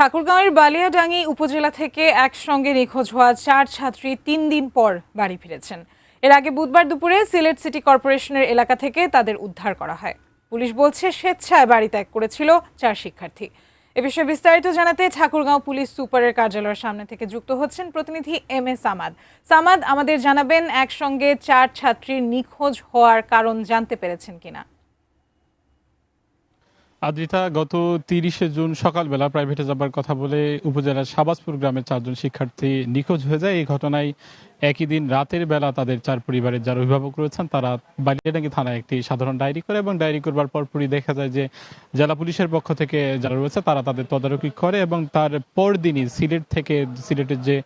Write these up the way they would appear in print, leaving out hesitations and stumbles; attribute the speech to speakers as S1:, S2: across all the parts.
S1: ঠাকুরগাঁওয়ের বালিয়াডাঙ্গি উপজেলা থেকে একসঙ্গে নিখোঁজ হওয়া 4 ছাত্রী 3 দিন পর বাড়ি ফিরেছেন। এর আগে বুধবার দুপুরে সিলেট সিটি কর্পোরেশনের এলাকা থেকে তাদের উদ্ধার করা হয়। পুলিশ বলছে স্বেচ্ছায় বাড়ি ত্যাগ করেছিল 4 শিক্ষার্থী। এ বিষয়ে বিস্তারিত জানাতে ঠাকুরগাঁও পুলিশ সুপারের কার্যালয়ের সামনে থেকে যুক্ত হচ্ছেন প্রতিনিধি এম এ সামাদ। সামাদ, আমাদের জানাবেন একসঙ্গে 4 ছাত্রীর নিখোঁজ হওয়ার কারণ জানতে পেরেছেন কিনা?
S2: আদ্রিতা, গত 30শে জুন সকালবেলা প্রাইভেটে যাবার কথা বলে উপজেলার শাহবাজপুর গ্রামের 4 জন শিক্ষার্থী নিখোঁজ হয়ে যায়। এই ঘটনায় একই দিন রাতের বেলা তাদের 4 পরিবারের যারা অভিভাবক রয়েছেন তারা বালিয়াডাঙ্গি থানায় একটি সাধারণ ডায়েরি করে এবং ডায়েরি করবার পরপরই দেখা যায় যে জেলা পুলিশের পক্ষ থেকে যারা রয়েছে তারা তাদের তদারকি করে এবং তার পরদিনই সিলেটের যে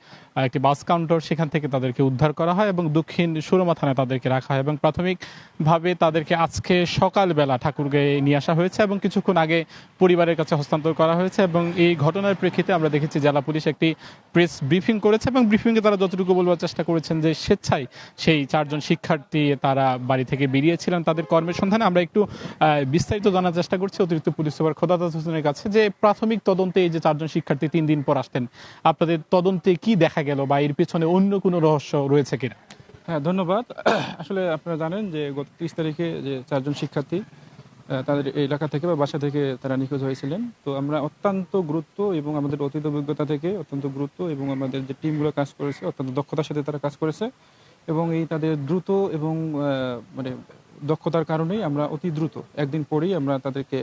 S2: একটি বাস কাউন্টার সেখান থেকে তাদেরকে উদ্ধার করা হয় এবং দক্ষিণ সুরমা থানায় তাদেরকে রাখা হয় এবং প্রাথমিকভাবে তাদেরকে আজকে সকালবেলা ঠাকুরগাঁয়ে নিয়ে আসা হয়েছে এবং কিছুক্ষণ আগে পরিবারের কাছে হস্তান্তর করা হয়েছে। এবং এই ঘটনার প্রেক্ষিতে আমরা দেখেছি জেলা পুলিশ একটি প্রেস ব্রিফিং করেছে এবং ব্রিফিংয়ে তারা যতটুকু বলবার চেষ্টা করেছেন যে স্বেচ্ছায় সেই 4 জন শিক্ষার্থী তারা বাড়ি থেকে বেরিয়েছিলেন তাদের কর্মের সন্ধানে। আমরা একটু বিস্তারিত জানার চেষ্টা করছি অতিরিক্ত পুলিশ সুপার খোদাত হোসেনের কাছে যে প্রাথমিক তদন্তে এই যে 4 জন শিক্ষার্থী 3 দিন পর আসতেন, আপনাদের তদন্তে কি দেখা গেল বা এর পেছনে অন্য কোনো রহস্য রয়েছে কিনা?
S3: হ্যাঁ, ধন্যবাদ। আসলে আপনারা জানেন যে গত 30 তারিখে যে 4 জন শিক্ষার্থী তাদের এলাকা থেকে বা বাসা থেকে তারা নিখোঁজ হয়েছিলেন। তো আমরা অত্যন্ত গুরুত্ব এবং আমাদের অতীত অভিজ্ঞতা থেকে অত্যন্ত গুরুত্ব এবং আমাদের যে টিমগুলো কাজ করেছে অত্যন্ত দক্ষতার সাথে তারা কাজ করেছে এবং এই তাদের দ্রুত এবং মানে দক্ষতার কারণেই আমরা অতি দ্রুত একদিন পরেই আমরা তাদেরকে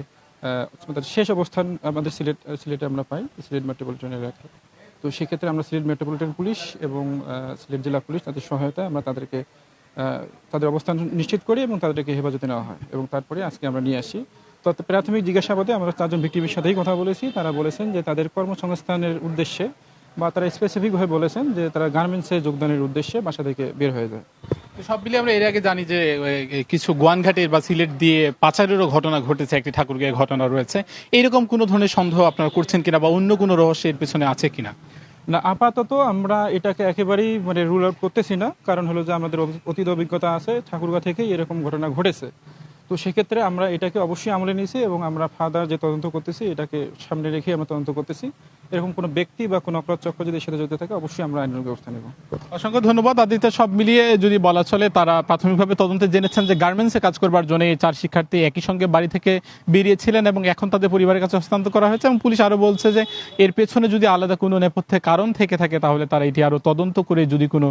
S3: তাদের শেষ অবস্থান আমাদের সিলেটে আমরা পাই, সিলেট মেট্রোপলিটন এলাকায়। তো সেক্ষেত্রে আমরা সিলেট মেট্রোপলিটন পুলিশ এবং সিলেট জেলা পুলিশ তাদের সহায়তায় আমরা তাদেরকে তাদের অবস্থান নিশ্চিত করি এবং তাদেরকে হেফাজতে নেওয়া হয় এবং তারপরে আজকে আমরা নিয়ে আসি। তো প্রাথমিক জিজ্ঞাসাবাদে আমরা 4 জন ভিক্টিমের সাথেই কথা বলেছি। তারা বলেছেন যে তাদের কর্মসংস্থানের উদ্দেশ্যে বা তারা স্পেসিফিকভাবে বলেছেন যে তারা গার্মেন্টসে যোগদানের উদ্দেশ্যে বাসা থেকে বের হয়ে যায়।
S2: সব মিলিয়ে আমরা এর আগে জানি যে কিছু গোয়ানঘাটের বা সিলেট দিয়ে পাচারেরও ঘটনা ঘটেছে, একটি ঠাকুরগাঁয়ের ঘটনা রয়েছে। এইরকম কোনো ধরনের সন্দেহ আপনারা করছেন কিনা বা অন্য কোনো রহস্যের পেছনে আছে কিনা?
S3: না, আপাতত আমরা এটাকে একেবারেই রুল আউট করতেছি না। কারণ হলো যে আমাদের অতীত অভিজ্ঞতা আছে, ঠাকুরগাঁ থেকেই এরকম ঘটনা ঘটেছে। তো সেক্ষেত্রে আমরা এটাকে অবশ্যই আমলে নিয়েছি এবং আমরা ফার্দার যে তদন্ত করতেছি এটাকে সামনে রেখে আমরা তদন্ত করতেছি। এরকম কোনো ব্যক্তি বা কোনো অপরাধ চক্র যদি সাথে জড়িত থাকে অবশ্যই আমরা আইনানুগ ব্যবস্থা নেব।
S2: অসংখ্য ধন্যবাদ আদিত্য। সব মিলিয়ে যদি বলা চলে তারা প্রাথমিকভাবে তদন্তে জেনেছেন যে গার্মেন্টসে কাজ করবার জন্য এই 4 শিক্ষার্থী একই সঙ্গে বাড়ি থেকে বেরিয়েছিলেন এবং এখন তাদের পরিবারের কাছে হস্তান্তর করা হয়েছে এবং পুলিশ আরও বলছে যে এর পেছনে যদি আলাদা কোনো নেপথ্যে কারণ থেকে থাকে তাহলে তারা এটি আরও তদন্ত করে যদি কোনো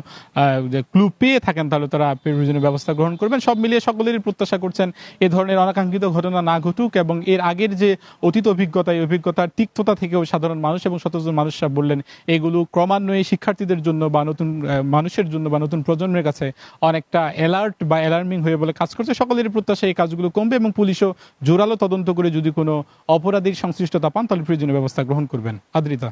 S2: ক্লু পেয়ে থাকেন তাহলে তারা প্রয়োজনীয় ব্যবস্থা গ্রহণ করবেন। সব মিলিয়ে সকলেরই প্রত্যাশা করছেন এ ধরনের অনাকাঙ্ক্ষিত ঘটনা না ঘটুক এবং এর আগের যে অতীত অভিজ্ঞতা এই অভিজ্ঞতার তিক্ততা থেকেও সাধারণ মানুষ এবং সচেতন মানুষরা বললেন এগুলো ক্রমান্বয়ে শিক্ষার্থীদের জন্য বা নতুন মানুষের জন্য বা নতুন প্রজন্মের কাছে অনেকটা অ্যালার্ট বা অ্যালার্মিং হয়ে বলে কাজ করছে। সকলেরই প্রত্যাশা এই কাজগুলো কমবে এবং পুলিশও জোরালো তদন্ত করে যদি কোনো অপরাধীর সংশ্লিষ্টতা পান তাহলে প্রয়োজনীয় ব্যবস্থা গ্রহণ করবেন। আদ্রিতা।